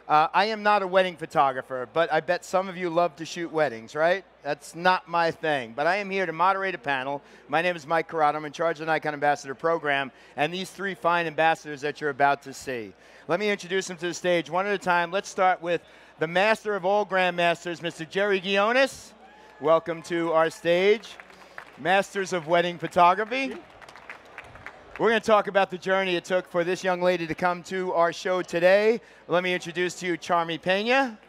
I am not a wedding photographer, but I bet some of you love to shoot weddings, right? That's not my thing. But I am here to moderate a panel. My name is Mike Corrado. I'm in charge of the Nikon Ambassador Program, and these three fine ambassadors that you're about to see. Let me introduce them to the stage one at a time. Let's start with the master of all grandmasters, Mr. Jerry Ghionis. Welcome to our stage. Masters of wedding photography. We're going to talk about the journey it took for this young lady to come to our show today. Let me introduce to you Charmi Pena.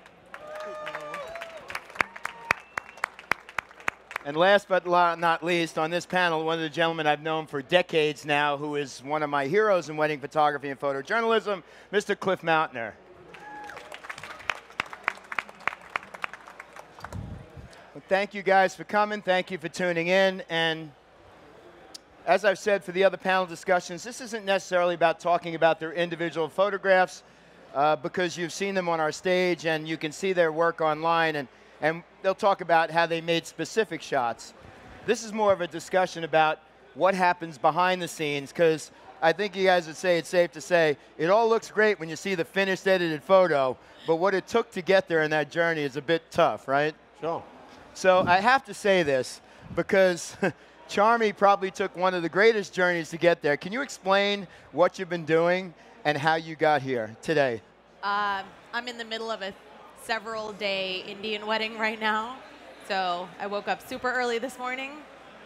And last but not least, on this panel, one of the gentlemen I've known for decades now, who is one of my heroes in wedding photography and photojournalism, Mr. Cliff Mautner. Well, thank you guys for coming. Thank you for tuning in. And as I've said for the other panel discussions, this isn't necessarily about talking about their individual photographs because you've seen them on our stage and you can see their work online, and they'll talk about how they made specific shots. This is more of a discussion about what happens behind the scenes, because I think you guys would say it's safe to say it all looks great when you see the finished edited photo, but what it took to get there in that journey is a bit tough, right? Sure. So I have to say this because Charmi probably took one of the greatest journeys to get there. Can you explain what you've been doing and how you got here today? I'm in the middle of a several-day Indian wedding right now. So I woke up super early this morning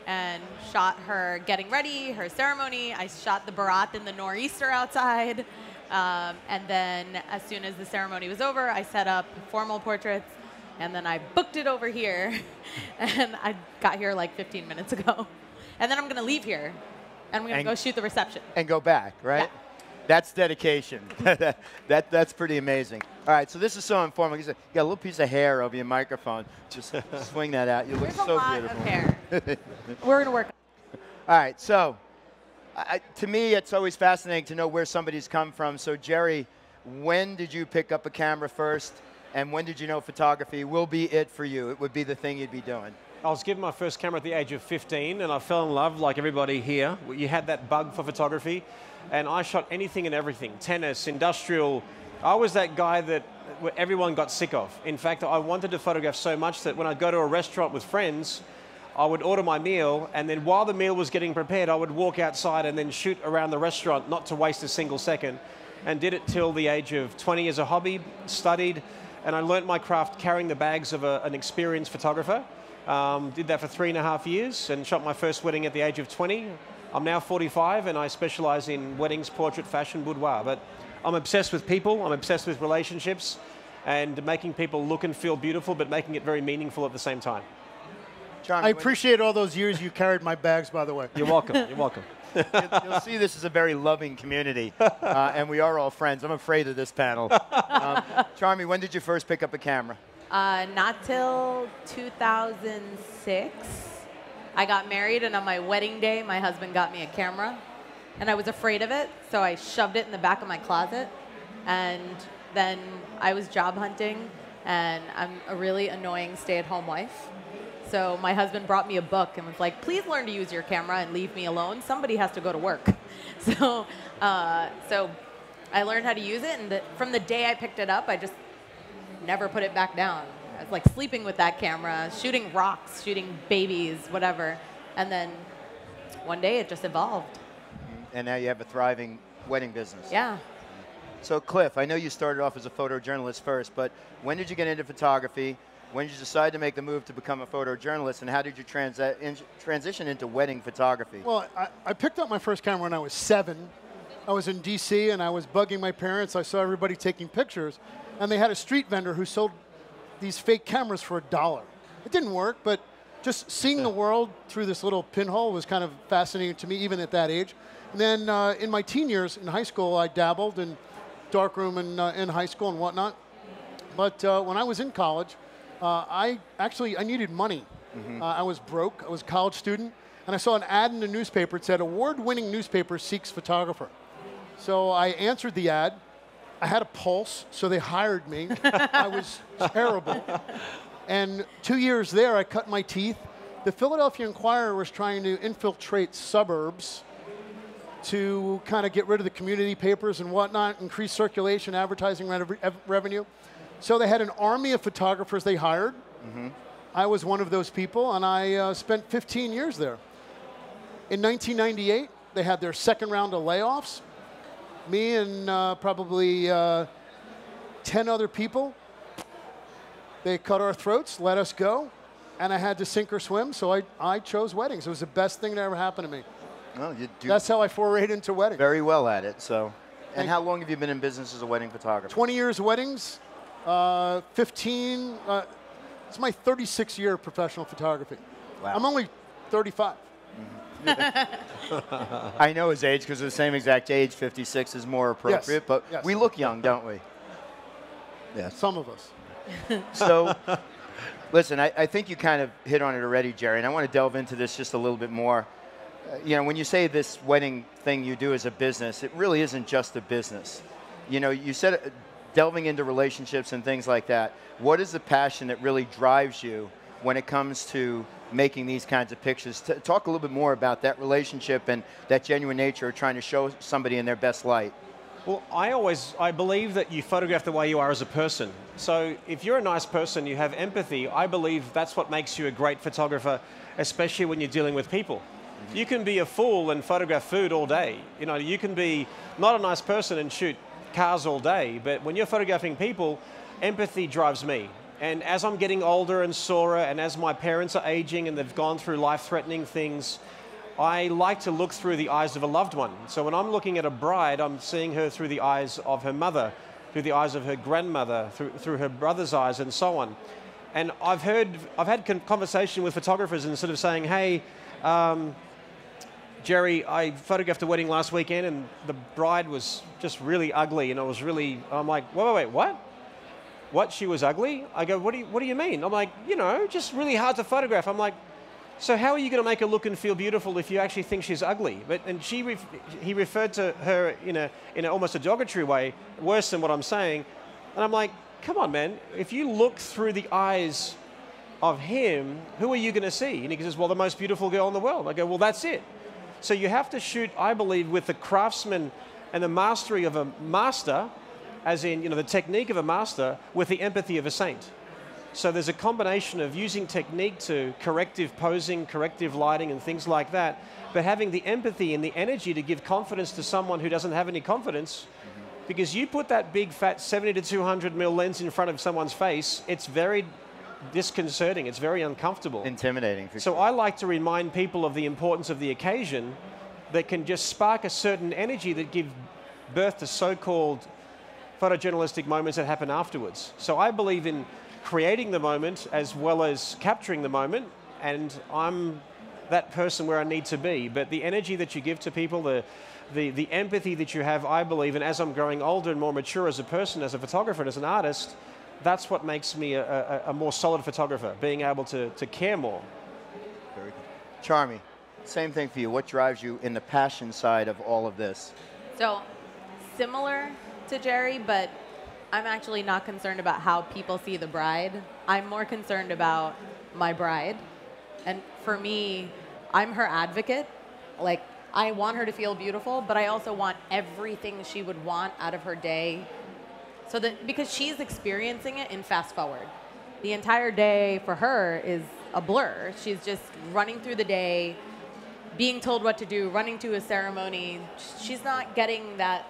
and shot her getting ready, her ceremony. I shot the barat in the nor'easter outside. And then as soon as the ceremony was over, I set up formal portraits. And then I booked it over here, and I got here like 15 minutes ago. And then I'm going to leave here, and I'm going to go shoot the reception. And go back, right? Yeah. That's dedication. That's pretty amazing. All right, so this is so informal. You got a little piece of hair over your microphone. Just swing that out. You look so beautiful. There's a lot of hair. We're going to work. All right, so to me, it's always fascinating to know where somebody's come from. So, Jerry, when did you pick up a camera first? And when did you know photography will be it for you? It would be the thing you'd be doing. I was given my first camera at the age of 15, and I fell in love, like everybody here. You had that bug for photography, and I shot anything and everything. Tennis, industrial. I was that guy that everyone got sick of. In fact, I wanted to photograph so much that when I'd go to a restaurant with friends, I would order my meal, and then while the meal was getting prepared, I would walk outside and then shoot around the restaurant, not to waste a single second, and did it till the age of 20 as a hobby, studied, and I learnt my craft carrying the bags of an experienced photographer. Did that for 3.5 years and shot my first wedding at the age of 20. I'm now 45 and I specialize in weddings, portrait, fashion, boudoir. But I'm obsessed with people, I'm obsessed with relationships and making people look and feel beautiful, but making it very meaningful at the same time. Charmi, I appreciate all those years you carried my bags, by the way. You're welcome, you're welcome. You'll see this is a very loving community, and we are all friends. I'm afraid of this panel. Charmi, when did you first pick up a camera? Not till 2006. I got married, and on my wedding day, my husband got me a camera, and I was afraid of it, so I shoved it in the back of my closet. And then I was job hunting, and I'm a really annoying stay-at-home wife. So my husband brought me a book and was like, please learn to use your camera and leave me alone. Somebody has to go to work. So I learned how to use it, and from the day I picked it up, I just never put it back down. I was like sleeping with that camera, shooting rocks, shooting babies, whatever. And then one day it just evolved. And now you have a thriving wedding business. Yeah. So Cliff, I know you started off as a photojournalist first, but when did you get into photography? When did you decide to make the move to become a photojournalist, and how did you transition into wedding photography? Well, I picked up my first camera when I was 7. I was in D.C., and I was bugging my parents. I saw everybody taking pictures, and they had a street vendor who sold these fake cameras for $1. It didn't work, but just seeing the world through this little pinhole was kind of fascinating to me, even at that age. And then in my teen years in high school, I dabbled in darkroom in high school and whatnot. But when I was in college, I needed money. I was broke. I was a college student. And I saw an ad in the newspaper. It said, award-winning newspaper seeks photographer. So I answered the ad. I had a pulse, so they hired me. I was terrible. And 2 years there, I cut my teeth. The Philadelphia Inquirer was trying to infiltrate suburbs. to kind of get rid of the community papers and whatnot, increase circulation, advertising revenue. So they had an army of photographers they hired. I was one of those people, and I spent 15 years there. In 1998, they had their second round of layoffs. Me and probably 10 other people. They cut our throats, let us go, and I had to sink or swim, so I chose weddings. It was the best thing that ever happened to me. Well, you do That's how I forayed into weddings. very well at it. So, and how long have you been in business as a wedding photographer? 20 years of weddings, 15, it's my 36th year of professional photography. Wow. I'm only 35. I know his age because of the same exact age. 56 is more appropriate, but Yes. we look young, don't we? Yes. Some of us. So, listen, I think you kind of hit on it already, Jerry, and I want to delve into this just a little bit more. You know, when you say this wedding thing you do as a business, it really isn't just a business. You know, you said delving into relationships and things like that. What is the passion that really drives you when it comes to making these kinds of pictures? Talk a little bit more about that relationship and that genuine nature of trying to show somebody in their best light. Well, I believe that you photograph the way you are as a person. So if you're a nice person, you have empathy, I believe that's what makes you a great photographer, especially when you're dealing with people. You can be a fool and photograph food all day. You know, you can be not a nice person and shoot cars all day, but when you're photographing people, empathy drives me. And as I'm getting older and sorer, and as my parents are aging and they've gone through life-threatening things, I like to look through the eyes of a loved one. So when I'm looking at a bride, I'm seeing her through the eyes of her mother, through the eyes of her grandmother, through her brother's eyes, and so on. And I've had conversation with photographers and sort of saying, hey, Jerry, I photographed a wedding last weekend and the bride was just really ugly, and I'm like, wait, what? What, she was ugly? I go, what do you mean? I'm like, you know, just really hard to photograph. I'm like, so how are you going to make her look and feel beautiful if you actually think she's ugly? And he referred to her in a almost a derogatory way, worse than what I'm saying. And I'm like, come on, man, if you look through the eyes of him, who are you going to see? And he says, well, the most beautiful girl in the world. I go, well, that's it. So you have to shoot, I believe, with the craftsman and the mastery of a master, as in, you know, the technique of a master with the empathy of a saint. So there's a combination of using technique to corrective posing, corrective lighting, and things like that, but having the empathy and the energy to give confidence to someone who doesn't have any confidence, because you put that big, fat 70 to 200 mil lens in front of someone's face, it's very disconcerting, it's very uncomfortable. Intimidating. So I like to remind people of the importance of the occasion that can just spark a certain energy that give birth to so-called photojournalistic moments that happen afterwards. So I believe in creating the moment as well as capturing the moment, and I'm that person where I need to be. But the energy that you give to people, the empathy that you have, I believe, and as I'm growing older and more mature as a person, as a photographer, and as an artist, that's what makes me a more solid photographer, being able to care more. Very good. Charmi, same thing for you. What drives you in the passion side of all of this? So, similar to Jerry, but I'm actually not concerned about how people see the bride. I'm more concerned about my bride. And for me, I'm her advocate. Like, I want her to feel beautiful, but I also want everything she would want out of her day. So that, because she's experiencing it in fast forward. The entire day for her is a blur. She's just running through the day, being told what to do, running to a ceremony. She's not getting that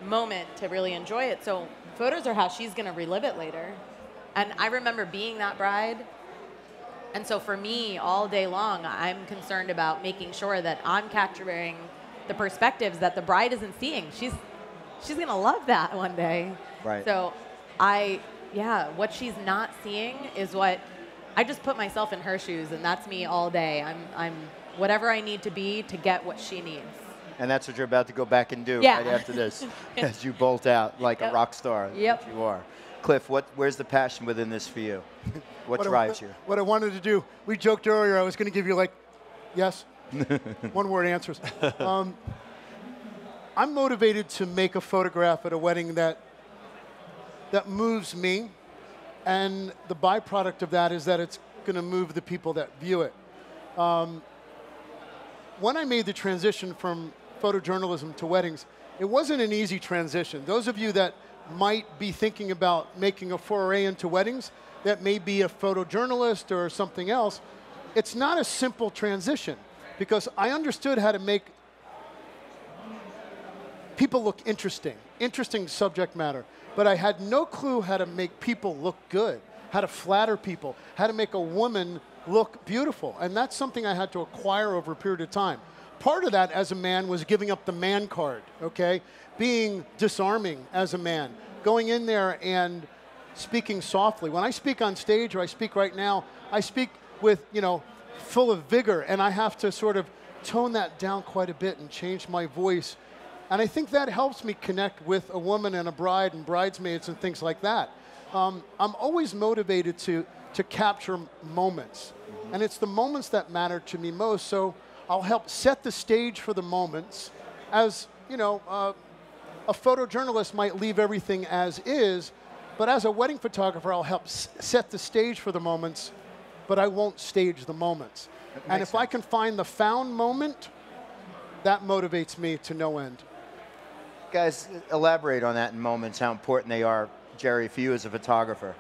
moment to really enjoy it. So photos are how she's going to relive it later. And I remember being that bride. And so for me, all day long, I'm concerned about making sure that I'm capturing the perspectives that the bride isn't seeing. She's going to love that one day. Right. So what she's not seeing is what, I just put myself in her shoes, and that's me all day. I'm whatever I need to be to get what she needs. And that's what you're about to go back and do Yeah. right after this, as you bolt out like a rock star Yep. that you are. Cliff, where's the passion within this for you? What drives you? What I wanted to do, we joked earlier, I was going to give you like, yes, one-word answers. I'm motivated to make a photograph at a wedding that moves me, and the byproduct of that is that it's going to move the people that view it. When I made the transition from photojournalism to weddings, it wasn't an easy transition. Those of you that might be thinking about making a foray into weddings, that may be a photojournalist or something else, it's not a simple transition because I understood how to make people look interesting subject matter, but I had no clue how to make people look good, how to flatter people, how to make a woman look beautiful, and that's something I had to acquire over a period of time. Part of that as a man was giving up the man card, okay? Being disarming as a man, going in there and speaking softly. When I speak on stage, or I speak right now, I speak with, full of vigor, and I have to sort of tone that down quite a bit and change my voice. And I think that helps me connect with a woman and a bride and bridesmaids and things like that. I'm always motivated to capture moments, and it's the moments that matter to me most, so I'll help set the stage for the moments. As, a photojournalist might leave everything as is, but as a wedding photographer, I'll help set the stage for the moments, but I won't stage the moments. And if I can find the found moment, that motivates me to no end. Guys, elaborate on that in moments, how important they are, Jerry, for you as a photographer.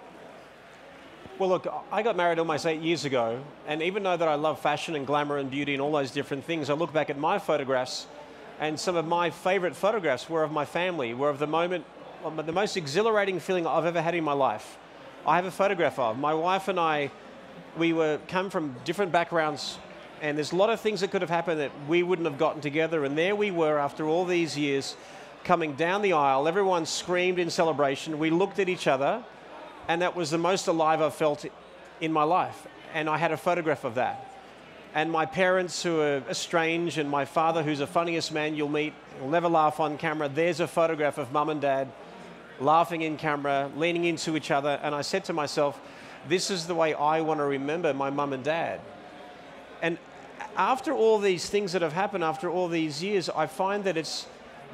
Well, look, I got married almost 8 years ago, and even though that I love fashion and glamour and beauty and all those different things, I look back at my photographs, and some of my favorite photographs were of my family, were of the moment, the most exhilarating feeling I've ever had in my life. I have a photograph of my wife and I. We come from different backgrounds, and there's a lot of things that could have happened that we wouldn't have gotten together, and there we were after all these years, coming down the aisle. Everyone screamed in celebration. We looked at each other, and that was the most alive I've felt in my life. And I had a photograph of that. And my parents, who are estranged, and my father, who's the funniest man you'll meet, will never laugh on camera. There's a photograph of mum and dad laughing in camera, leaning into each other. And I said to myself, this is the way I want to remember my mum and dad. And after all these things that have happened, after all these years, I find that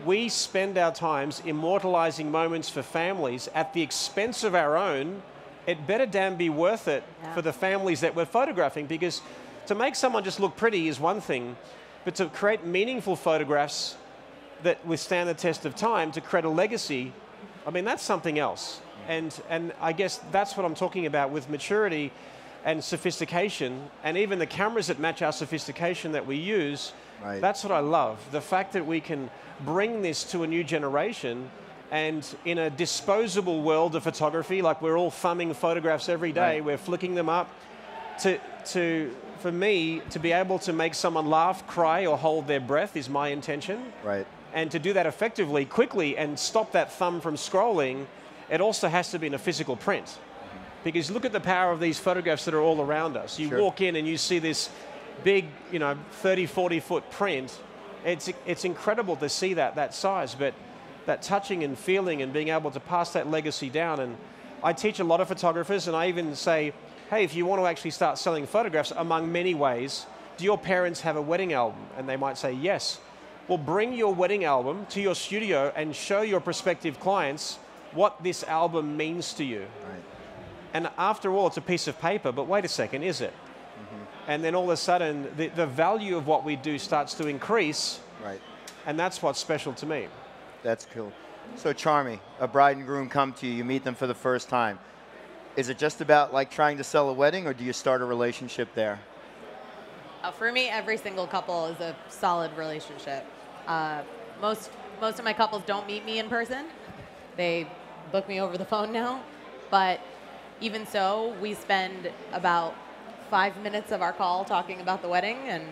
we spend our times immortalizing moments for families at the expense of our own. It better damn be worth it for the families that we're photographing, because to make someone just look pretty is one thing, but to create meaningful photographs that withstand the test of time, to create a legacy, I mean, that's something else. And I guess that's what I'm talking about with maturity and sophistication, and even the cameras that match our sophistication that we use. Right. That's what I love. The fact that we can bring this to a new generation, and in a disposable world of photography, like we're all thumbing photographs every day, right. We're flicking them up, for me, to be able to make someone laugh, cry, or hold their breath is my intention. Right. And to do that effectively, quickly, and stop that thumb from scrolling, it also has to be in a physical print. Because look at the power of these photographs that are all around us. You walk in and you see this big, 30, 40 foot print. It's incredible to see that size, but that touching and feeling and being able to pass that legacy down. And I teach a lot of photographers, and I even say, hey, if you want to actually start selling photographs, among many ways, do your parents have a wedding album? And they might say, yes. Well, bring your wedding album to your studio and show your prospective clients what this album means to you. Right. And after all, it's a piece of paper, but wait a second, is it? Mm-hmm. And then all of a sudden, the value of what we do starts to increase. Right. And that's what's special to me. That's cool. So Charmi, a bride and groom come to you, you meet them for the first time. Is it just about like trying to sell a wedding, or do you start a relationship there? For me, every single couple is a solid relationship. Most of my couples don't meet me in person. They book me over the phone now. But even so, we spend about 5 minutes of our call talking about the wedding, and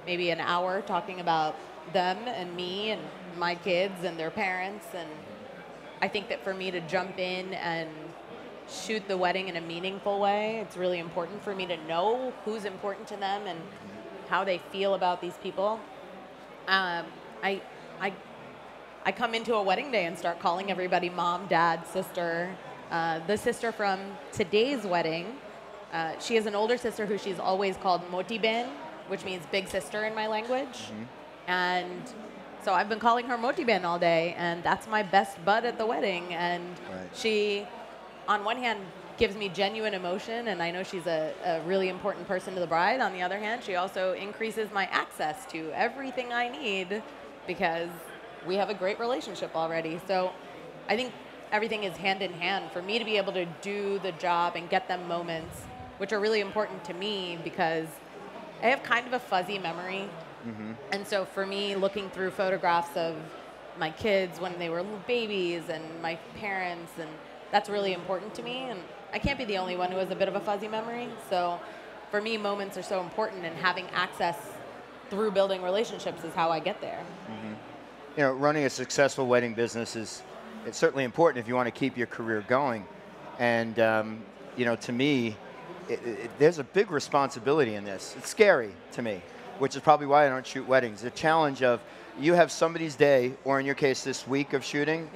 maybe an hour talking about them and me and my kids and their parents. And I think that for me to jump in and shoot the wedding in a meaningful way, it's really important for me to know who's important to them and how they feel about these people. I come into a wedding day and start calling everybody mom, dad, sister. The sister from today's wedding, she has an older sister who she's always called Moti Ben, which means big sister in my language. Mm-hmm. And so I've been calling her Moti Ben all day, and that's my best bud at the wedding. And she, on one hand, gives me genuine emotion, and I know she's a really important person to the bride. On the other hand, she also increases my access to everything I need because we have a great relationship already. So I think everything is hand in hand for me to be able to do the job and get them moments, which are really important to me because I have kind of a fuzzy memory. And so for me, looking through photographs of my kids when they were little babies and my parents, and that's really important to me. And I can't be the only one who has a bit of a fuzzy memory. So for me, moments are so important, and having access through building relationships is how I get there. You know, running a successful wedding business it's certainly important if you want to keep your career going. And, you know, to me, there's a big responsibility in this. It's scary to me, which is probably why I don't shoot weddings. The challenge of you have somebody's day, or in your case, this week of shooting,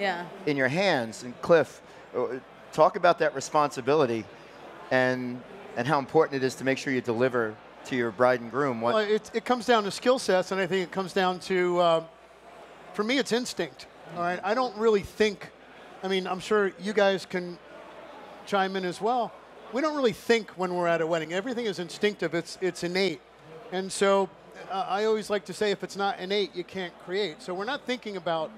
in your hands. And Cliff, talk about that responsibility and how important it is to make sure you deliver to your bride and groom. Well, it comes down to skill sets, and I think it comes down to, for me, it's instinct. All right, I don't really think, I mean, I'm sure you guys can chime in as well. We don't really think when we're at a wedding. Everything is instinctive. It's innate. And so I always like to say, if it's not innate, you can't create. So we're not thinking about,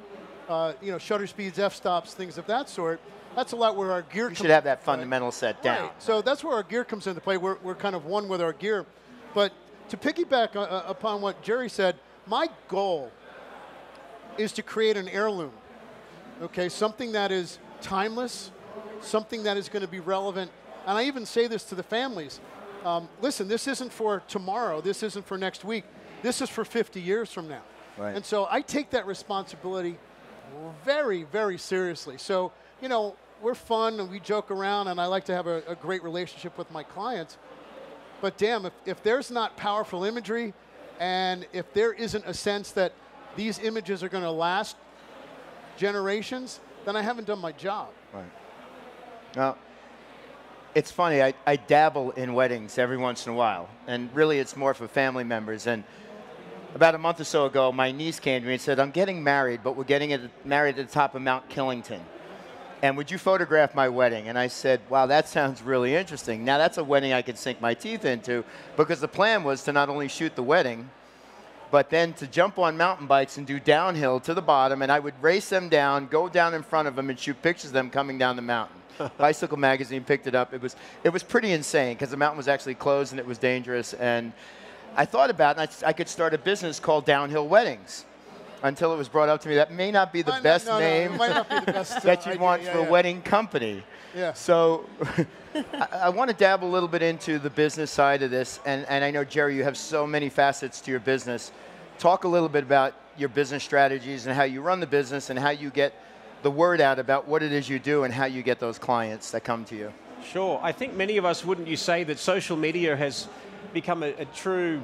you know, shutter speeds, f-stops, things of that sort. That's a lot where our gear comes. You should have that fundamental set down. Right. So that's where our gear comes into play. We're kind of one with our gear. But to piggyback upon what Jerry said, my goal is to create an heirloom, okay? Something that is timeless, something that is going to be relevant. And I even say this to the families. Listen, this isn't for tomorrow. This isn't for next week. This is for 50 years from now. Right. And so I take that responsibility very, very seriously. So, you know, we're fun and we joke around, and I like to have a great relationship with my clients. But damn, if there's not powerful imagery, and if there isn't a sense that these images are going to last generations, then I haven't done my job. Right. Now, it's funny, I dabble in weddings every once in a while, and really it's more for family members. And about a month or so ago, my niece came to me and said, I'm getting married, but we're getting married at the top of Mount Killington. And would you photograph my wedding? And I said, wow, that sounds really interesting. Now, that's a wedding I could sink my teeth into, because the plan was to not only shoot the wedding, but then to jump on mountain bikes and do downhill to the bottom, and I would race them down, go down in front of them, and shoot pictures of them coming down the mountain. Bicycle Magazine picked it up. It was pretty insane, because the mountain was actually closed and it was dangerous. And I thought about it, and I could start a business called Downhill Weddings, until it was brought up to me that may not be the best name that you'd want for a wedding company. Yeah. So I want to dabble a little bit into the business side of this, and I know, Jerry, you have so many facets to your business. Talk a little bit about your business strategies and how you run the business and how you get the word out about what it is you do and how you get those clients that come to you. Sure. I think many of us, wouldn't you say, that social media has become a true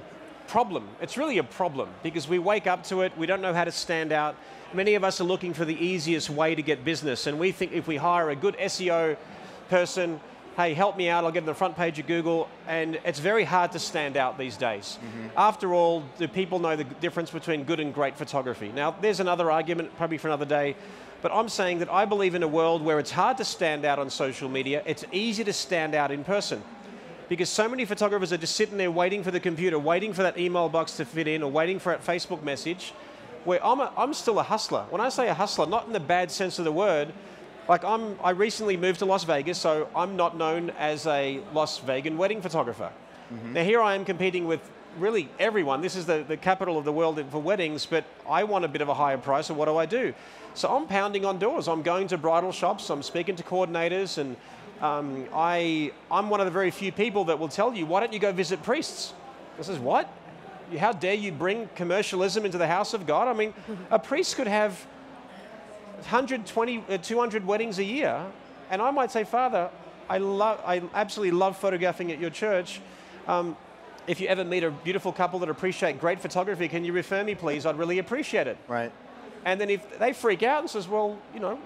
problem. It's really a problem because we wake up to it, we don't know how to stand out. Many of us are looking for the easiest way to get business, and we think if we hire a good SEO person, hey, help me out, I'll get on the front page of Google, and it's very hard to stand out these days. After all, do people know the difference between good and great photography? Now, there's another argument, probably for another day, but I'm saying that I believe in a world where it's hard to stand out on social media, it's easy to stand out in person. Because so many photographers are just sitting there waiting for the computer, waiting for that email box to fit in, or waiting for that Facebook message, where I'm still a hustler. When I say a hustler, not in the bad sense of the word, like I recently moved to Las Vegas, so I'm not known as a Las Vegas wedding photographer. Now here I am competing with really everyone. This is the capital of the world for weddings, but I want a bit of a higher price, so what do? So I'm pounding on doors. I'm going to bridal shops, I'm speaking to coordinators, and I'm one of the very few people that will tell you, why don't you go visit priests? I says, what? How dare you bring commercialism into the house of God? I mean, a priest could have 120, 200 weddings a year, and I might say, Father, I absolutely love photographing at your church. If you ever meet a beautiful couple that appreciate great photography, can you refer me, please? I'd really appreciate it. Right. And then if they freak out and says, well, you know,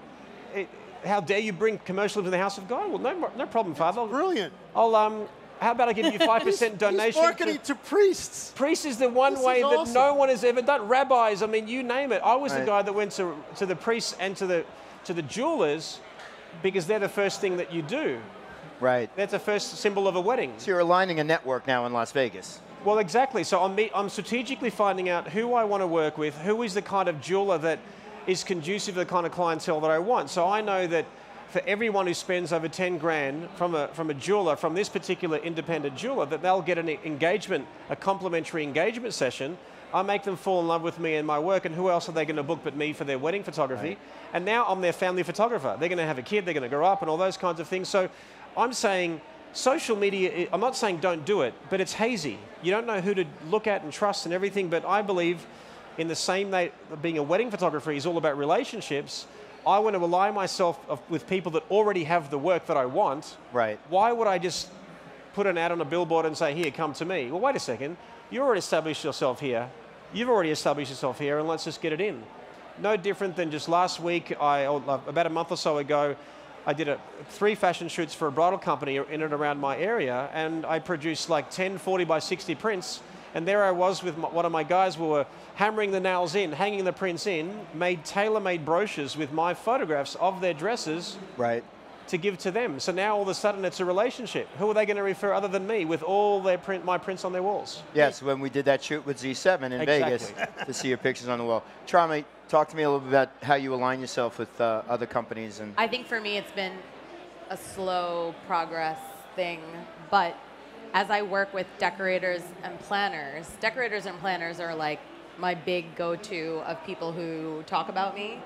how dare you bring commercialism to the house of God? Well, no problem, Father. Brilliant. How about I give you 5% donation? He's marketing to priests. Priests is the one way that no one has ever done. Rabbis, I mean, you name it. I was the guy that went to the priests and to the jewelers because they're the first thing that you do. Right. That's the first symbol of a wedding. So you're aligning a network now in Las Vegas. Well, exactly. So I'm strategically finding out who I want to work with, who is the kind of jeweler that is conducive to the kind of clientele that I want. So I know that for everyone who spends over 10 grand from a jeweler, from this particular independent jeweler, that they'll get an engagement, a complimentary engagement session. I make them fall in love with me and my work, and who else are they going to book but me for their wedding photography? Right. And now I'm their family photographer. They're going to have a kid, they're going to grow up, and all those kinds of things. So I'm saying social media, I'm not saying don't do it, but it's hazy. You don't know who to look at and trust and everything, but I believe in the same way being a wedding photographer is all about relationships. I want to ally myself with people that already have the work that I want. Right. Why would I just put an ad on a billboard and say, here, come to me? Well, wait a second. You already established yourself here. You've already established yourself here, and let's just get it in. No different than just last week, about a month or so ago, I did 3 fashion shoots for a bridal company in and around my area, and I produced like 10 40 by 60 prints, and there I was with one of my guys. We were hammering the nails in, hanging the prints in, made tailor-made brochures with my photographs of their dresses. Right. To give to them. So now all of a sudden it's a relationship. Who are they going to refer other than me with all my prints on their walls? Yes, when we did that shoot with Z7 in Vegas to see your pictures on the wall. Charmi, talk to me a little bit about how you align yourself with other companies. And I think for me it's been a slow progress thing, but as I work with decorators and planners are like my big go-to of people who talk about me.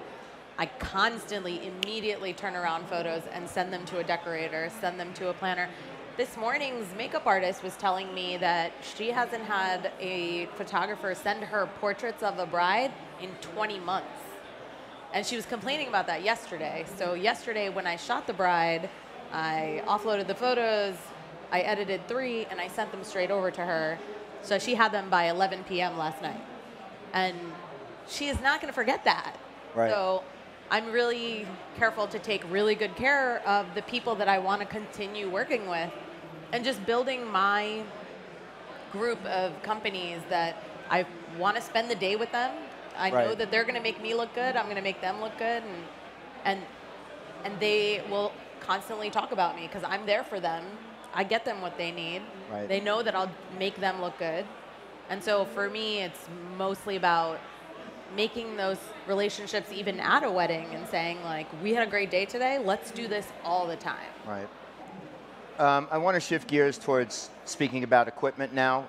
I constantly, immediately turn around photos and send them to a decorator, send them to a planner. This morning's makeup artist was telling me that she hasn't had a photographer send her portraits of a bride in 20 months. And she was complaining about that yesterday. So yesterday when I shot the bride, I offloaded the photos, I edited 3, and I sent them straight over to her. So she had them by 11 p.m. last night. And she is not going to forget that. Right. So I'm really careful to take really good care of the people that I want to continue working with, and just building my group of companies that I want to spend the day with them. I know that they're going to make me look good. I'm going to make them look good, and they will constantly talk about me because I'm there for them. I get them what they need. Right. They know that I'll make them look good, and so for me, it's mostly about making those relationships even at a wedding and saying, like, we had a great day today, let's do this all the time. Right. I want to shift gears towards speaking about equipment now.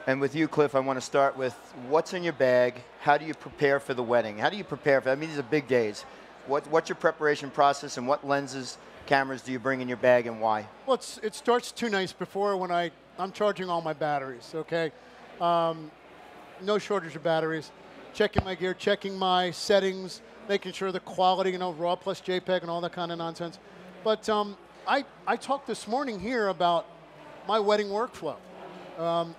And with you, Cliff, I want to start with what's in your bag? How do you prepare for the wedding? How do you prepare for, I mean, these are big days. What's your preparation process, and what lenses, cameras do you bring in your bag, and why? Well, it starts 2 nights before when I'm charging all my batteries, okay? No shortage of batteries. Checking my gear, checking my settings, making sure the quality, RAW plus JPEG and all that kind of nonsense. But I talked this morning here about my wedding workflow.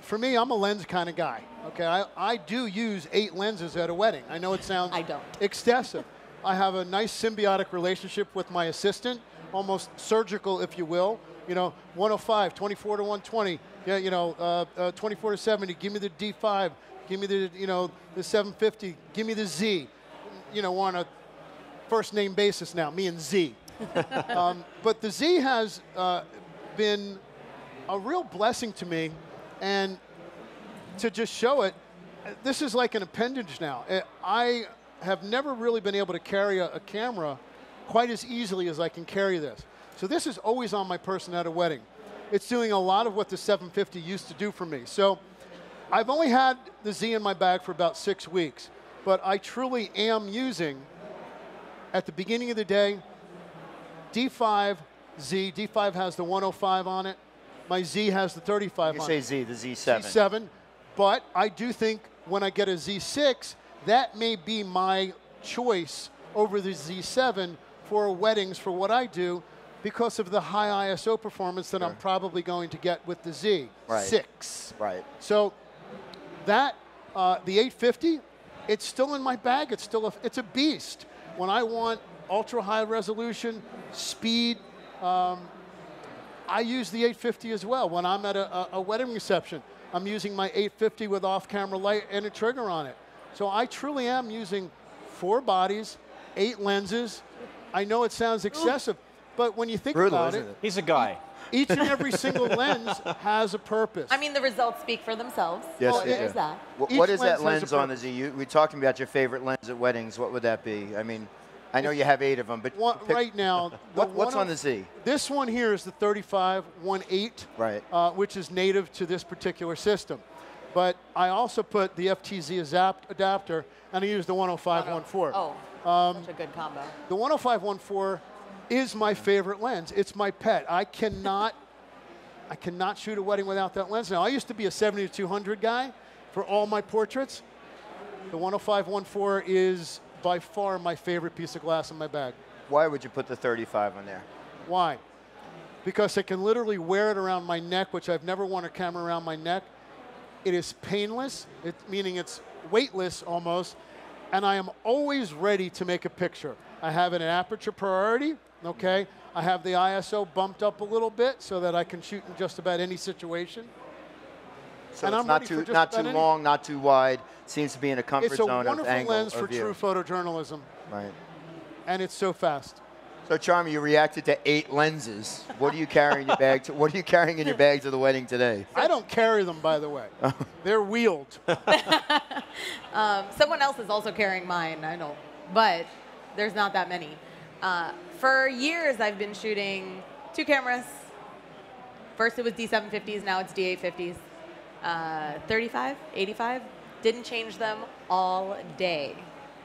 For me, I'm a lens kind of guy. Okay, I do use 8 lenses at a wedding. I know it sounds excessive. I have a nice symbiotic relationship with my assistant, almost surgical, if you will. 105, 24 to 120, 24 to 70. Give me the D5. Give me the, the 750. Give me the Z. We're on a first name basis now, me and Z. But the Z has been a real blessing to me, and to just show it, this is like an appendage now. I have never really been able to carry a camera quite as easily as I can carry this. So this is always on my person at a wedding. It's doing a lot of what the 750 used to do for me. So I've only had the Z in my bag for about 6 weeks, but I truly am using, at the beginning of the day, D5 Z. D5 has the 105 on it. My Z has the 35 You on say it. Z, the Z7. Z7, but I do think when I get a Z6, that may be my choice over the Z7 for weddings for what I do, because of the high ISO performance that I'm probably going to get with the Z6. Right. So that, the 850, it's still in my bag. It's still it's a beast. When I want ultra high resolution, speed, I use the 850 as well. When I'm at a wedding reception, I'm using my 850 with off-camera light and a trigger on it. So I truly am using 4 bodies, 8 lenses. I know it sounds excessive, But when you think Brutal, about isn't it, it? He's a guy. each and every single lens has a purpose. I mean, the results speak for themselves. Yes, so they do. there's that. What Each is that lens has lens a on the Z? We're talking about your favorite lens at weddings. What would that be? I mean, I know you have 8 of them, but Right now, what's on the Z? This one here is the 35-1.8, Right. Which is native to this particular system. But I also put the FTZ adapter, and I use the 105-1.4. Oh, such a good combo. The 105-1.4 is my favorite lens. It's my pet. I cannot shoot a wedding without that lens. Now, I used to be a 70-200 guy for all my portraits. The 105-1.4 is by far my favorite piece of glass in my bag. Why would you put the 35 on there? Why? Because I can literally wear it around my neck, which I've never worn a camera around my neck. It is painless, meaning it's weightless almost, and I am always ready to make a picture. I have an aperture priority, okay? I have the ISO bumped up a little bit so that I can shoot in just about any situation. So And it's I'm not ready for too just not too about any- long, not too wide. Seems to be in a comfort It's a zone of wonderful angle lens of for view. true photojournalism, Right. and it's so fast. So Charmi, you reacted to 8 lenses. What are you carrying in your bag? What are you carrying in your bag to the wedding today? I don't carry them, by the way. They're wheeled. Someone else is also carrying mine, I know, but there's not that many. For years, I've been shooting 2 cameras. First it was D750s, now it's D850s. 35, 85, didn't change them all day,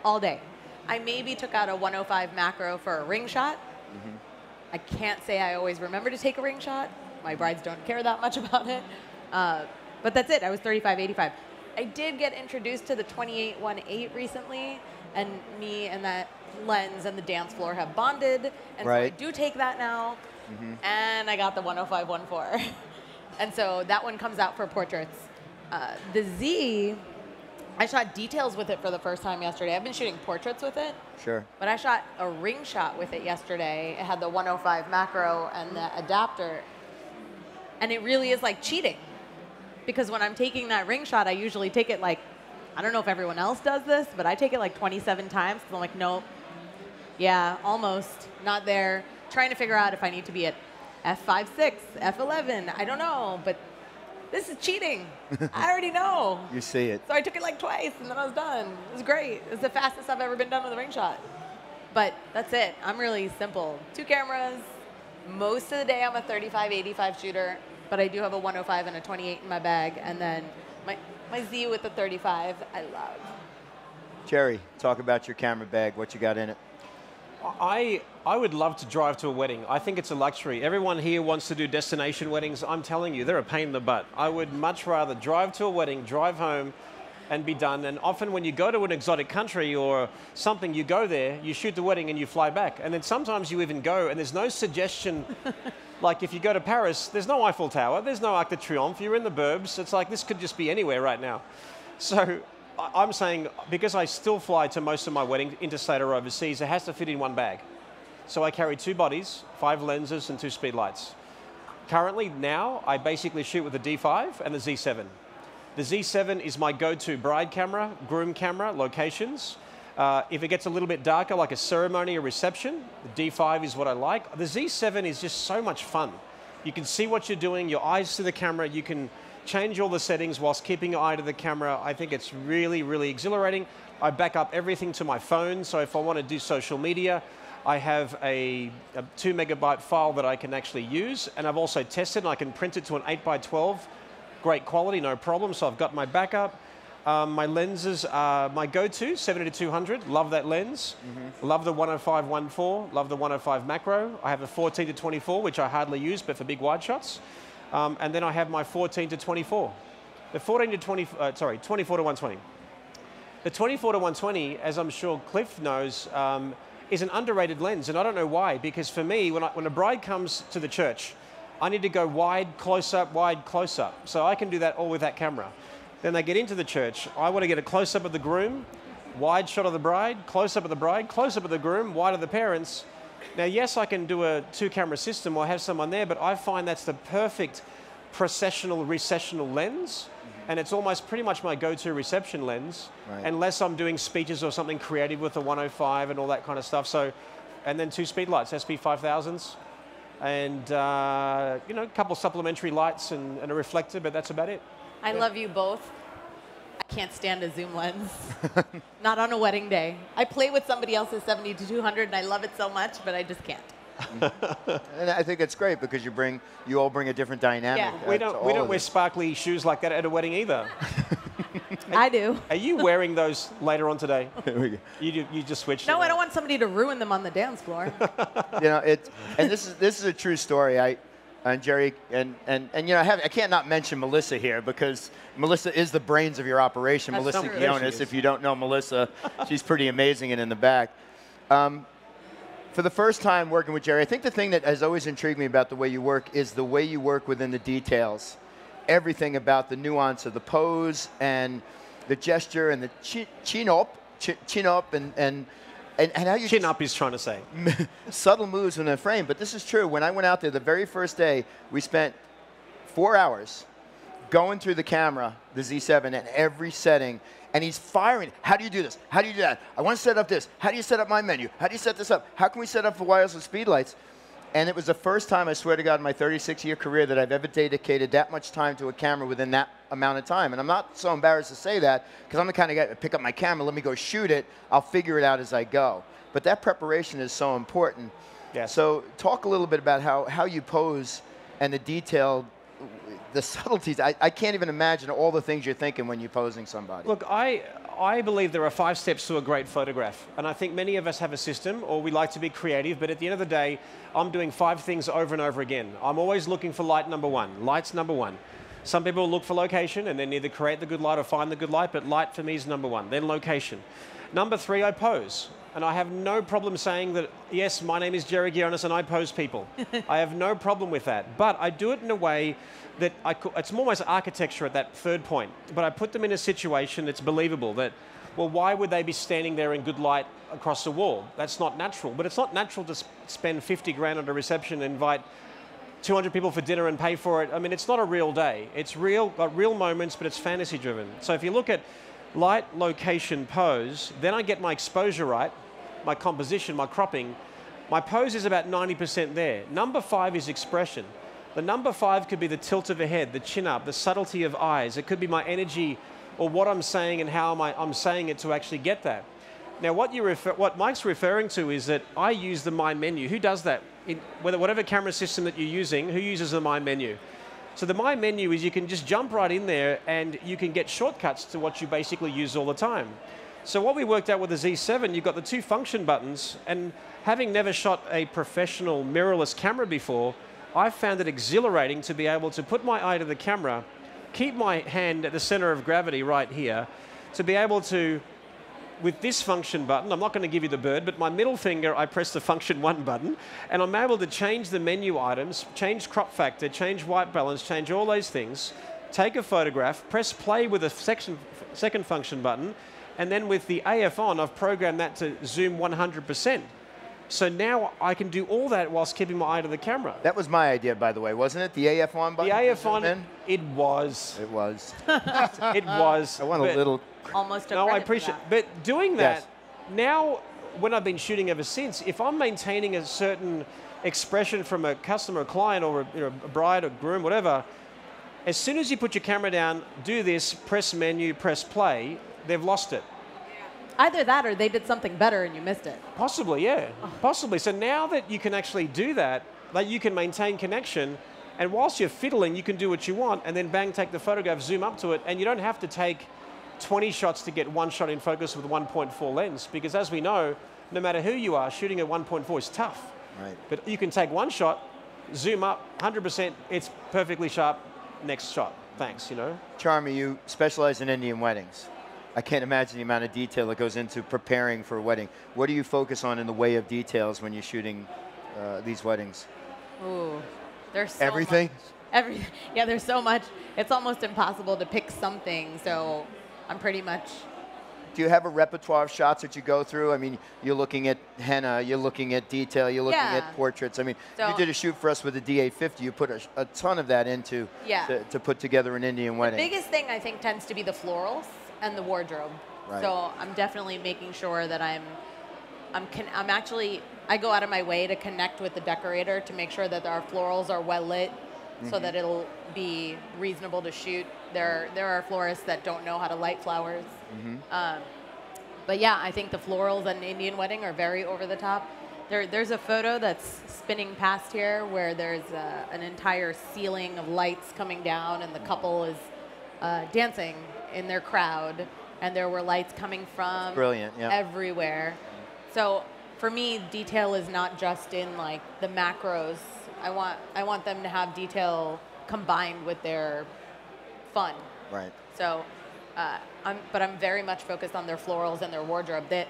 all day. I maybe took out a 105 macro for a ring shot. I can't say I always remember to take a ring shot. My brides don't care that much about it. But that's it, I was 35, 85. I did get introduced to the 28-1.8 recently, and me and that lens and the dance floor have bonded, and so I do take that now, and I got the 105-1.4. And so that one comes out for portraits. The Z, I shot details with it for the first time yesterday. I've been shooting portraits with it. Sure. But I shot a ring shot with it yesterday. It had the 105 macro and the adapter. And it really is like cheating. Because when I'm taking that ring shot, I usually take it like, I don't know if everyone else does this, but I take it like 27 times. Because I'm like, nope. Yeah, almost. Not there. Trying to figure out if I need to be at F5.6, F11. I don't know. But this is cheating. I already know. You see it. So I took it like twice, and then I was done. It was great. It was the fastest I've ever been done with a ring shot. But that's it. I'm really simple. 2 cameras. Most of the day, I'm a 35, 85 shooter, but I do have a 105 and a 28 in my bag, and then my Z with the 35, I love. Jerry, talk about your camera bag. What you got in it? I would love to drive to a wedding. I think it's a luxury. Everyone here wants to do destination weddings. I'm telling you, they're a pain in the butt. I would much rather drive to a wedding, drive home, and be done. And often when you go to an exotic country or something, you go there, you shoot the wedding, and you fly back. And then sometimes you even go, and there's no suggestion. Like if you go to Paris, there's no Eiffel Tower, there's no Arc de Triomphe, you're in the burbs. It's like this could just be anywhere right now. So I'm saying, because I still fly to most of my weddings, interstate or overseas, it has to fit in one bag. So I carry 2 bodies, 5 lenses, and 2 speed lights. Currently, now, I basically shoot with the D5 and the Z7. The Z7 is my go-to bride camera, groom camera, locations. If it gets a little bit darker, like a ceremony or reception, the D5 is what I like. The Z7 is just so much fun. You can see what you're doing, your eyes to the camera, you can change all the settings whilst keeping your eye to the camera. I think it's really, really exhilarating. I back up everything to my phone, so if I want to do social media, I have a 2 megabyte file that I can actually use, and I've also tested, and I can print it to an 8x12. Great quality, no problem, so I've got my backup. My lenses are my go-to, 70-200, love that lens. Love the 105-1.4, love the 105 macro. I have a 14-24, which I hardly use, but for big wide shots. And then I have my 14-24. The 24-120. The 24-120, as I'm sure Cliff knows, is an underrated lens, and I don't know why, because for me, when a bride comes to the church, I need to go wide, close up, so I can do that all with that camera. Then they get into the church, I want to get a close-up of the groom, wide shot of the bride, close-up of the bride, close-up of the groom, wide of the parents. Now, yes, I can do a 2-camera system or have someone there, but I find that's the perfect processional, recessional lens, and it's almost pretty much my go-to reception lens, unless I'm doing speeches or something creative with the 105 and all that kind of stuff. So and then 2 speed lights, SP 5000s, and you know, a couple supplementary lights and a reflector, but that's about it. I love you both. I can't stand a zoom lens. Not on a wedding day. I play with somebody else's 70-200 and I love it so much, but I just can't. And I think it's great because you all bring a different dynamic. Yeah. We don't wear sparkly shoes like that at a wedding either. I do. Are you wearing those later on today? You just switched. No, I don't want somebody to ruin them on the dance floor. You know, and this is a true story. And Jerry, and you know, I can't not mention Melissa here because Melissa is the brains of your operation. That's Melissa true. Ghionis, if you don't know Melissa, she's pretty amazing and in the back. For the first time working with Jerry, I think the thing that has always intrigued me about the way you work is the way you work within the details. Everything about the nuance of the pose and the gesture and the chin up and how you chin up, he's trying to say. Subtle moves in the frame. But this is true. When I went out there the very first day, we spent 4 hours going through the camera, the Z7, and every setting. And he's firing. How do you do this? How do you do that? I want to set up this. How do you set up my menu? How do you set this up? How can we set up for wireless with speed lights? And it was the first time, I swear to God, in my 36-year career that I've ever dedicated that much time to a camera within that amount of time. And I'm not so embarrassed to say that because I'm the kind of guy that pick up my camera, let me go shoot it. I'll figure it out as I go. But that preparation is so important. Yes. So talk a little bit about how you pose and the detail, the subtleties. I can't even imagine all the things you're thinking when you're posing somebody. Look, I believe there are 5 steps to a great photograph. And I think many of us have a system, or we like to be creative, but at the end of the day, I'm doing 5 things over and over again. I'm always looking for light number 1. Light's number 1. Some people look for location and then either create the good light or find the good light, but light for me is number 1. Then location. Number 3, I pose. And I have no problem saying that, yes, my name is Jerry Ghionis and I pose people. I have no problem with that. But I do it in a way that it's more almost architecture at that 3rd point. But I put them in a situation that's believable, that, well, why would they be standing there in good light across the wall? That's not natural. But it's not natural to spend 50 grand on a reception and invite 200 people for dinner and pay for it. I mean, it's not a real day. It's real, got real moments, but it's fantasy driven. So if you look at light, location, pose, then I get my exposure right, my composition, my cropping. My pose is about 90% there. Number 5 is expression. The number 5 could be the tilt of the head, the chin up, the subtlety of eyes. It could be my energy or what I'm saying and how I'm saying it to actually get that. Now, what Mike's referring to is that I use the My Menu. Who does that? Whatever camera system that you're using, who uses the My Menu? So the My Menu is you can just jump right in there and you can get shortcuts to what you basically use all the time. So what we worked out with the Z7, you've got the 2 function buttons, and having never shot a professional mirrorless camera before, I found it exhilarating to be able to put my eye to the camera, keep my hand at the center of gravity right here, to be able to, with this function button, I'm not going to give you the bird, but my middle finger, I press the function 1 button, and I'm able to change the menu items, change crop factor, change white balance, change all those things, take a photograph, press play with the second function button, and then with the AF on, I've programmed that to zoom 100%. So now I can do all that whilst keeping my eye to the camera. That was my idea, by the way, wasn't it? The AF on button? The AF on, it was. It was. It was. I want a little... Almost a No, I credit for appreciate that. But doing that, Yes. now, when I've been shooting ever since, if I'm maintaining a certain expression from a customer, a client, or a bride or groom, whatever, as soon as you put your camera down, do this, press menu, press play, they've lost it. Either that or they did something better and you missed it. Possibly, yeah. Possibly. So now that you can actually do that, like you can maintain connection, and whilst you're fiddling, you can do what you want, and then bang, take the photograph, zoom up to it, and you don't have to take 20 shots to get 1 shot in focus with a 1.4 lens, because as we know, no matter who you are, shooting at 1.4 is tough. Right. But you can take 1 shot, zoom up, 100%, it's perfectly sharp, next shot. Thanks, you know. Charmi, you specialize in Indian weddings. I can't imagine the amount of detail that goes into preparing for a wedding. What do you focus on in the way of details when you're shooting these weddings? Ooh, there's so Everything? much. Yeah, there's so much. It's almost impossible to pick something, so I'm pretty much... Do you have a repertoire of shots that you go through? I mean, you're looking at henna, you're looking at detail, you're looking Yeah. at portraits. I mean, So- you did a shoot for us with the D850. You put a ton of that into Yeah. to put together an Indian wedding. Biggest thing I think tends to be the florals and the wardrobe. Right. So I'm definitely making sure that I'm actually I go out of my way to connect with the decorator to make sure that our florals are well lit so that it'll be reasonable to shoot. There are florists that don't know how to light flowers. But yeah, I think the florals at an Indian wedding are very over the top. There's a photo that's spinning past here where there's an entire ceiling of lights coming down and the couple is dancing in their crowd, and there were lights coming from everywhere. So for me, detail is not just in like the macros. I want them to have detail combined with their fun. Right. So, but I'm very much focused on their florals and their wardrobe. The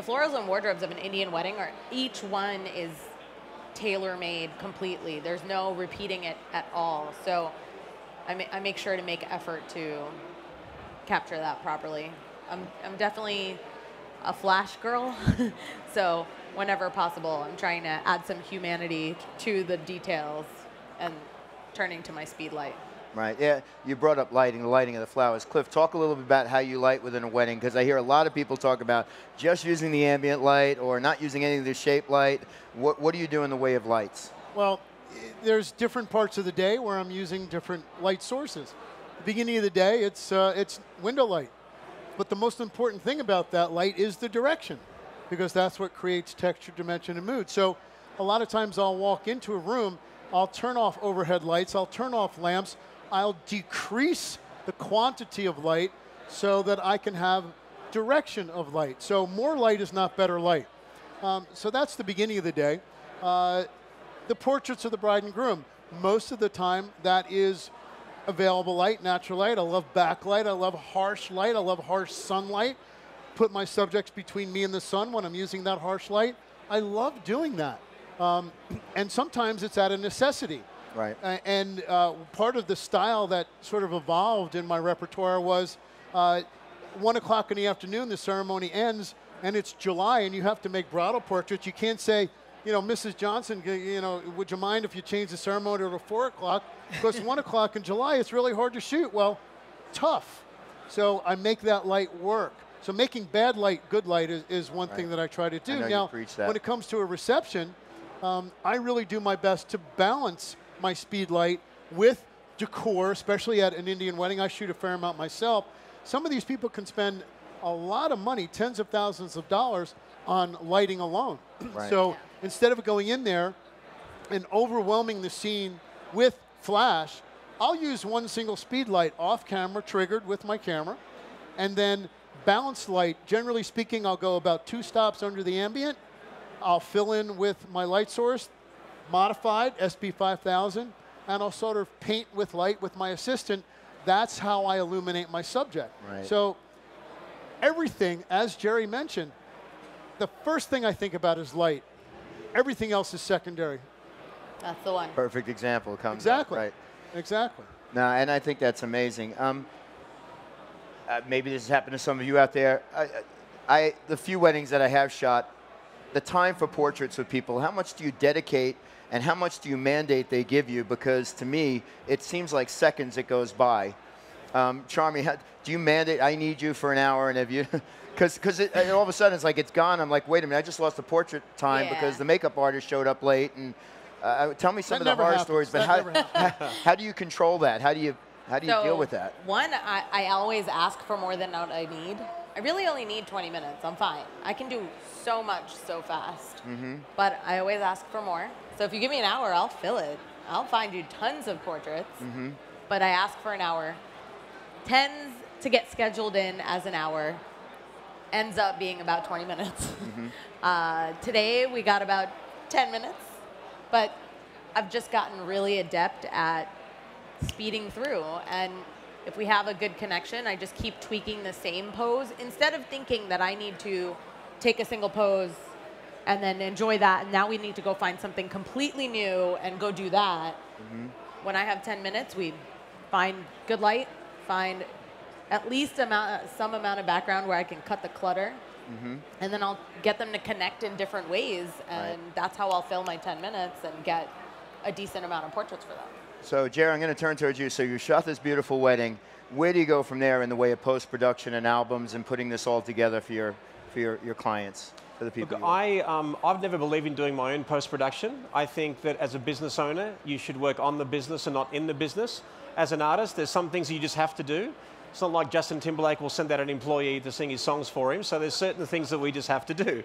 florals and wardrobes of an Indian wedding each one is tailor-made completely. There's no repeating it at all. So I make sure to make effort to capture that properly. I'm definitely a flash girl, so whenever possible, I'm trying to add some humanity to the details and turning to my speed light. Right, yeah, you brought up lighting, the lighting of the flowers. Cliff, talk a little bit about how you light within a wedding, because I hear a lot of people talk about just using the ambient light or not using any of the shape light. What do you do in the way of lights? Well, there's different parts of the day where I'm using different light sources. The beginning of the day, it's window light. But the most important thing about that light is the direction, because that's what creates texture, dimension, and mood. So a lot of times I'll walk into a room, I'll turn off overhead lights, I'll turn off lamps, I'll decrease the quantity of light so that I can have direction of light. So more light is not better light. So that's the beginning of the day. The portraits of the bride and groom, most of the time that is available light, natural light. I love backlight. I love harsh light. I love harsh sunlight. Put my subjects between me and the sun when I'm using that harsh light. I love doing that. And sometimes it's out of necessity. Right. And part of the style that sort of evolved in my repertoire was 1 o'clock in the afternoon, the ceremony ends, and it's July, and you have to make bridal portraits. You can't say, you know, Mrs. Johnson, you know, would you mind if you change the ceremony to 4 o'clock? Because 1 o'clock in July, it's really hard to shoot. Well, tough. So I make that light work. So making bad light good light is one thing that I try to do. I know now, you preach that. when it comes to a reception, I really do my best to balance my speed light with decor, especially at an Indian wedding. I shoot a fair amount myself. Some of these people can spend a lot of money, tens of thousands of dollars, on lighting alone. Right. So instead of going in there and overwhelming the scene with flash, I'll use one single speed light off camera, triggered with my camera, and then balanced light. Generally speaking, I'll go about 2 stops under the ambient. I'll fill in with my light source, modified, SP5000, and I'll sort of paint with light with my assistant. That's how I illuminate my subject. Right. So everything, as Jerry mentioned, the first thing I think about is light. Everything else is secondary. That's the one. Perfect example comes Exactly. up, right? Exactly. No, and I think that's amazing. Maybe this has happened to some of you out there. The few weddings that I have shot, the time for portraits with people, how much do you dedicate and how much do you mandate they give you? Because to me, it seems like seconds it goes by. Charmi, do you mandate, I need you for an hour, and have you, because all of a sudden it's like it's gone. I'm like, wait a minute, I just lost the portrait time because the makeup artist showed up late. And tell me some of the horror stories, but how do you control that? How do you deal with that? One, I always ask for more than what I need. I really only need 20 minutes. I'm fine. I can do so much so fast. But I always ask for more. So if you give me an hour, I'll fill it. I'll find you tons of portraits. But I ask for an hour. Tends to get scheduled in as an hour. Ends up being about 20 minutes. Today we got about 10 minutes. But I've just gotten really adept at speeding through. And if we have a good connection, I just keep tweaking the same pose instead of thinking that I need to take a single pose and then enjoy that, and now we need to go find something completely new and go do that. When I have 10 minutes, we find good light, find at least some amount of background where I can cut the clutter, and then I'll get them to connect in different ways, and that's how I'll fill my 10 minutes and get a decent amount of portraits for them. So, Jerry, I'm going to turn towards you. So you shot this beautiful wedding. Where do you go from there in the way of post-production and albums and putting this all together for your clients? for the people? Look, I've never believed in doing my own post-production. I think that as a business owner, you should work on the business and not in the business. As an artist, there's some things you just have to do. It's not like Justin Timberlake will send out an employee to sing his songs for him. So there's certain things that we just have to do.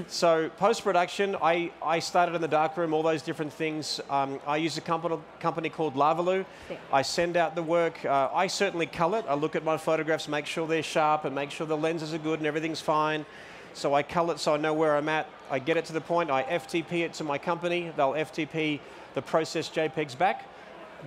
So post-production, I started in the darkroom, all those different things. I use a company called Lavaloo. I send out the work. I certainly cull it. I look at my photographs, make sure they're sharp and make sure the lenses are good and everything's fine. So I cull it so I know where I'm at. I get it to the point. I FTP it to my company. They'll FTP the processed JPEGs back.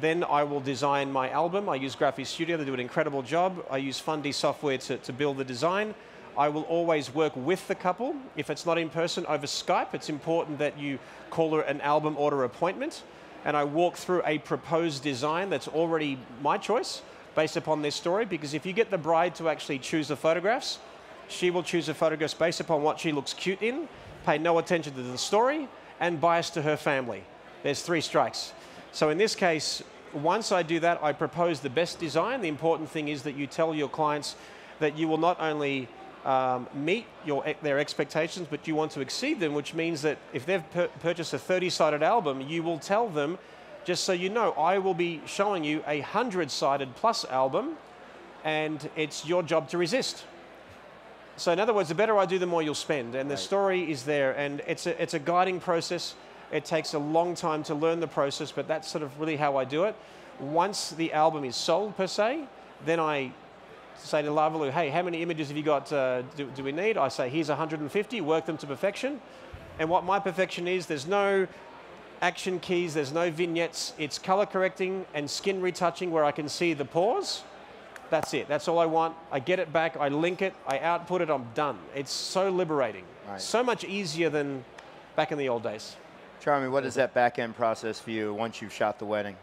Then I will design my album. I use Graphics Studio. They do an incredible job. I use Fundy software to build the design. I will always work with the couple. If it's not in person, over Skype, it's important that you call an album order appointment. And I walk through a proposed design that's already my choice based upon their story. Because if you get the bride to actually choose the photographs, she will choose the photographs based upon what she looks cute in, pay no attention to the story, and bias to her family. There's 3 strikes. So in this case, once I do that, I propose the best design. The important thing is that you tell your clients that you will not only meet their expectations, but you want to exceed them, which means that if they've purchased a 30-sided album, you will tell them, just so you know, I will be showing you a 100-sided plus album, and it's your job to resist. So in other words, the better I do, the more you'll spend. And the story is there, and it's a guiding process. It takes a long time to learn the process, but that's sort of really how I do it. Once the album is sold, per se, then I say to Lavaloo, hey, how many images have you got do we need? I say, here's 150, work them to perfection. And what my perfection is, there's no action keys, there's no vignettes. It's color correcting and skin retouching where I can see the pores. That's it. That's all I want. I get it back, I link it, I output it, I'm done. It's so liberating. Right. So much easier than back in the old days. Charmi, what is that back-end process for you once you've shot the wedding?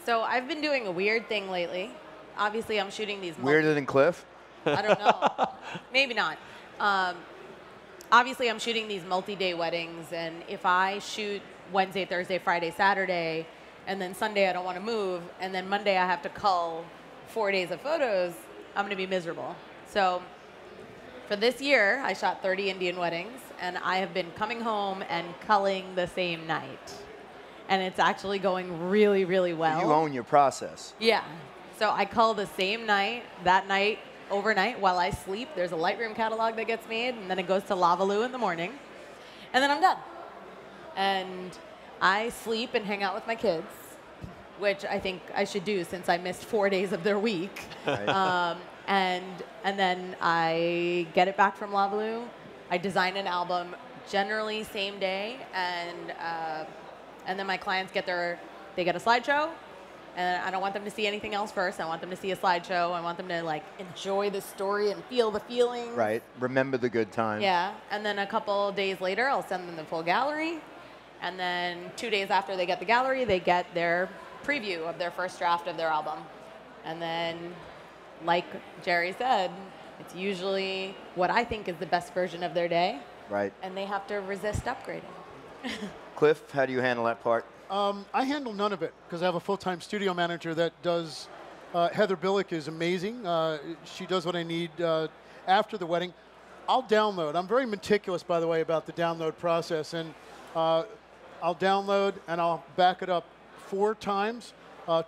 So I've been doing a weird thing lately. Obviously, I'm shooting these. Weirder than Cliff? I don't know. Maybe not. Obviously, I'm shooting these multi-day weddings, and if I shoot Wednesday, Thursday, Friday, Saturday, and then Sunday I don't want to move, and then Monday I have to cull 4 days of photos, I'm going to be miserable. So for this year, I shot 30 Indian weddings, and I have been coming home and culling the same night. And it's actually going really, really well. You own your process. Yeah. So I cull the same night, that night, overnight, while I sleep. There's a Lightroom catalog that gets made, and then it goes to Lavaloo in the morning. And then I'm done. And I sleep and hang out with my kids, which I think I should do since I missed 4 days of their week. Right. And then I get it back from Lavaloo. I design an album generally same day, and then my clients get a slideshow, and I don't want them to see anything else first. I want them to see a slideshow. I want them to like enjoy the story and feel the feelings. Right. Remember the good times. Yeah. And then a couple days later, I'll send them the full gallery, and then 2 days after they get the gallery, they get their preview of their first draft of their album, and then, like Jerry said, it's usually what I think is the best version of their day. Right. And they have to resist upgrading. Cliff, how do you handle that part? I handle none of it because I have a full-time studio manager that does. Heather Billick is amazing. She does what I need after the wedding. I'll download. I'm very meticulous, by the way, about the download process. And I'll download and I'll back it up 4 times,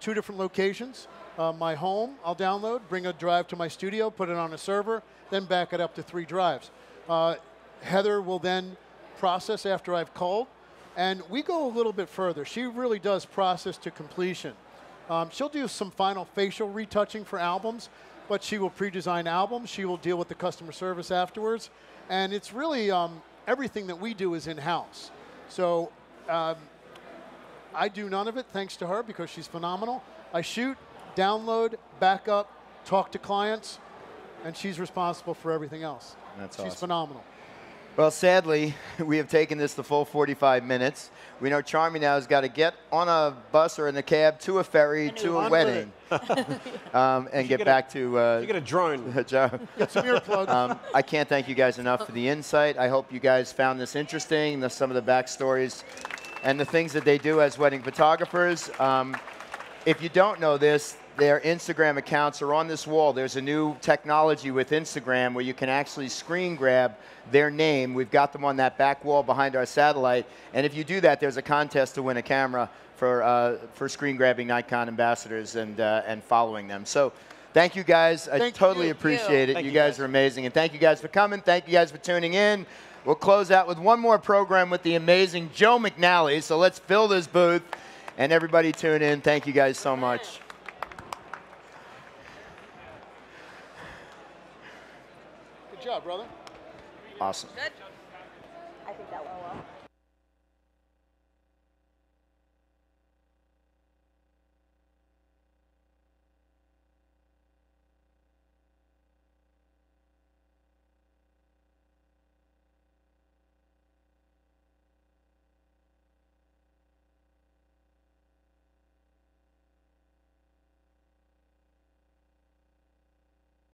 2 different locations. My home, I'll download, bring a drive to my studio, put it on a server, then back it up to 3 drives. Heather will then process after I've culled, and we go a little bit further. She really does process to completion. She'll do some final facial retouching for albums, but she will pre-design albums. She will deal with the customer service afterwards, and it's really everything that we do is in-house. So I do none of it thanks to her because she's phenomenal. I shoot, download, back up, talk to clients, and she's responsible for everything else. That's She's awesome. phenomenal. Well, sadly, we have taken this the full 45 minutes. We know Charmi now has got to get on a bus or in a cab to a ferry to a wedding and get back to... you get a drone. Get some earplugs. I can't thank you guys enough for the insight. I hope you guys found this interesting, some of the backstories and the things that they do as wedding photographers. If you don't know this, their Instagram accounts are on this wall. There's a new technology with Instagram where you can actually screen grab their name. We've got them on that back wall behind our satellite. And if you do that, there's a contest to win a camera for screen grabbing Nikon ambassadors and following them. So thank you guys. I totally appreciate it. You guys are amazing. And thank you guys for coming. Thank you guys for tuning in. We'll close out with one more program with the amazing Joe McNally. So let's fill this booth. And everybody tune in. Thank you guys so much. Good job, brother. Awesome. Good. I think that went well.